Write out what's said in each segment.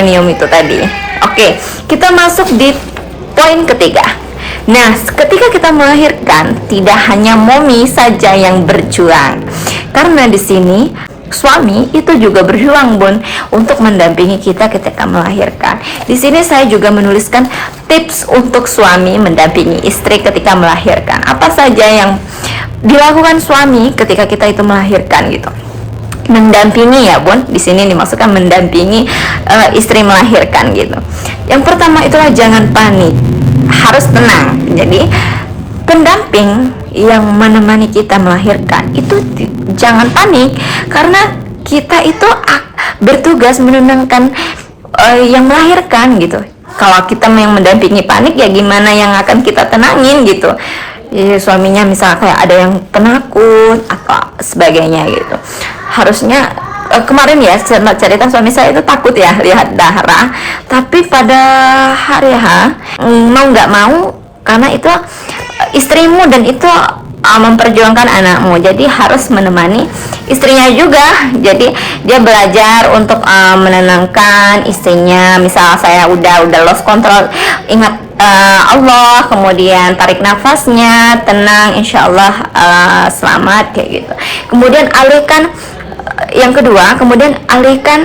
premium itu tadi. Oke, kita masuk di poin ketiga. Nah, ketika kita melahirkan, tidak hanya mommy saja yang berjuang, karena di sini suami itu juga berjuang, Bun, untuk mendampingi kita ketika melahirkan. Di sini saya juga menuliskan tips untuk suami mendampingi istri ketika melahirkan. Apa saja yang dilakukan suami ketika kita itu melahirkan gitu. Mendampingi ya, Bun. Di sini dimaksudkan mendampingi istri melahirkan gitu. Yang pertama itulah jangan panik. Harus tenang. Jadi pendamping yang menemani kita melahirkan itu jangan panik, karena kita itu bertugas menenangkan yang melahirkan gitu. Kalau kita yang mendampingi panik, ya gimana yang akan kita tenangin gitu. Ya, suaminya misalnya kayak ada yang penakut atau sebagainya gitu. Harusnya kemarin ya cerita suami saya itu takut ya lihat darah, tapi pada hari mau nggak mau, karena itu istrimu dan itu memperjuangkan anakmu, jadi harus menemani istrinya juga. Jadi dia belajar untuk menenangkan istrinya. Misal saya udah lost control, ingat Allah, kemudian tarik nafasnya, tenang, insya Allah selamat kayak gitu. Kemudian alihkan yang kedua, kemudian alihkan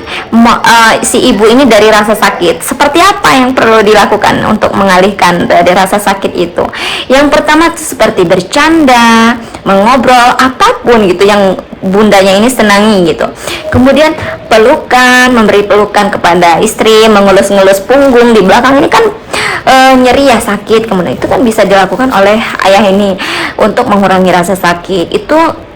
si ibu ini dari rasa sakit. Seperti apa yang perlu dilakukan untuk mengalihkan dari rasa sakit itu? Yang pertama seperti bercanda, mengobrol, apapun gitu yang bundanya ini senangi gitu. Kemudian pelukan, memberi pelukan kepada istri, mengelus-ngelus punggung di belakang ini kan nyeri ya, sakit. Kemudian itu kan bisa dilakukan oleh ayah ini untuk mengurangi rasa sakit itu.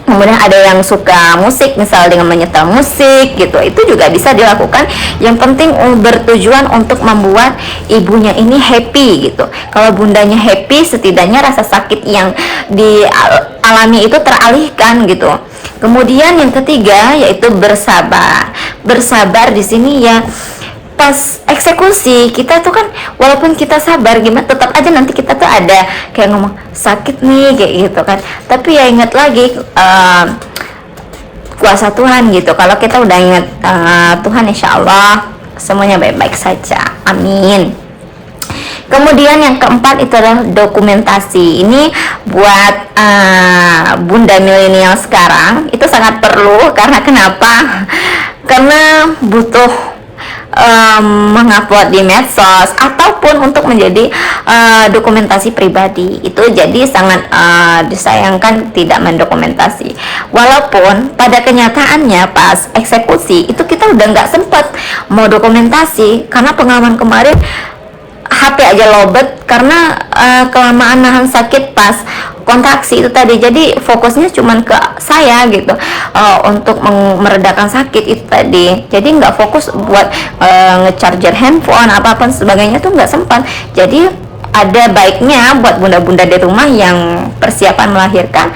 Kemudian ada yang suka musik, misal dengan menyetel musik gitu, itu juga bisa dilakukan. Yang penting bertujuan untuk membuat ibunya ini happy gitu. Kalau bundanya happy, setidaknya rasa sakit yang dialami itu teralihkan gitu. Kemudian yang ketiga yaitu bersabar. Bersabar di sini ya, pas eksekusi kita tuh kan walaupun kita sabar gimana, tetap aja nanti kita tuh ada kayak ngomong sakit nih kayak gitu kan. Tapi ya ingat lagi kuasa Tuhan gitu. Kalau kita udah ingat Tuhan, insya Allah semuanya baik-baik saja, amin. Kemudian yang keempat itu adalah dokumentasi. Ini buat bunda milenial sekarang itu sangat perlu. Karena kenapa? Karena butuh mengupload di medsos ataupun untuk menjadi dokumentasi pribadi. Itu jadi sangat disayangkan tidak mendokumentasi. Walaupun pada kenyataannya pas eksekusi itu kita udah nggak sempat mau dokumentasi, karena pengalaman kemarin HP aja lobet karena kelamaan nahan sakit pas kontraksi itu tadi. Jadi fokusnya cuman ke saya gitu, untuk meredakan sakit itu tadi. Jadi nggak fokus buat ngecharger handphone apapun sebagainya tuh nggak sempat. Jadi ada baiknya buat bunda-bunda di rumah yang persiapan melahirkan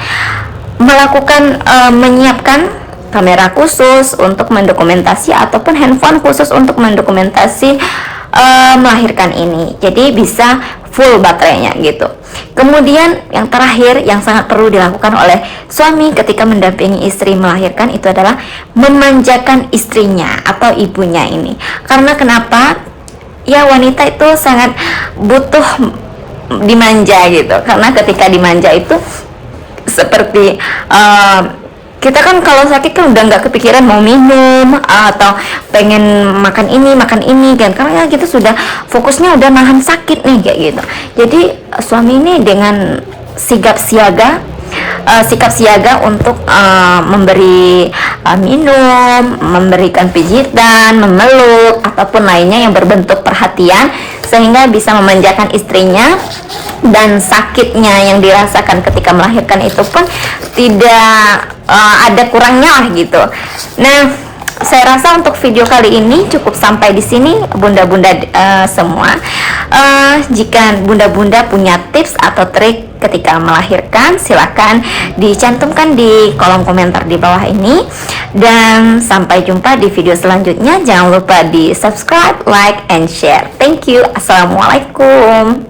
melakukan menyiapkan kamera khusus untuk mendokumentasi ataupun handphone khusus untuk mendokumentasi melahirkan ini. Jadi bisa full baterainya gitu. Kemudian yang terakhir yang sangat perlu dilakukan oleh suami ketika mendampingi istri melahirkan itu adalah memanjakan istrinya atau ibunya ini. Karena kenapa? Ya, wanita itu sangat butuh dimanja gitu. Karena ketika dimanja itu seperti kita kan kalau sakit kan udah nggak kepikiran mau minum atau pengen makan ini kan, karena kita sudah fokusnya udah nahan sakit nih kayak gitu. Jadi suami ini dengan sikap siaga untuk memberi minum, memberikan pijitan, memeluk ataupun lainnya yang berbentuk perhatian sehingga bisa memanjakan istrinya, dan sakitnya yang dirasakan ketika melahirkan itu pun tidak ada kurangnya lah gitu. Nah, saya rasa untuk video kali ini cukup sampai di sini bunda-bunda semua. Jika bunda-bunda punya tips atau trik ketika melahirkan, silakan dicantumkan di kolom komentar di bawah ini. Dan sampai jumpa di video selanjutnya. Jangan lupa di subscribe, like, and share. Thank you. Assalamualaikum.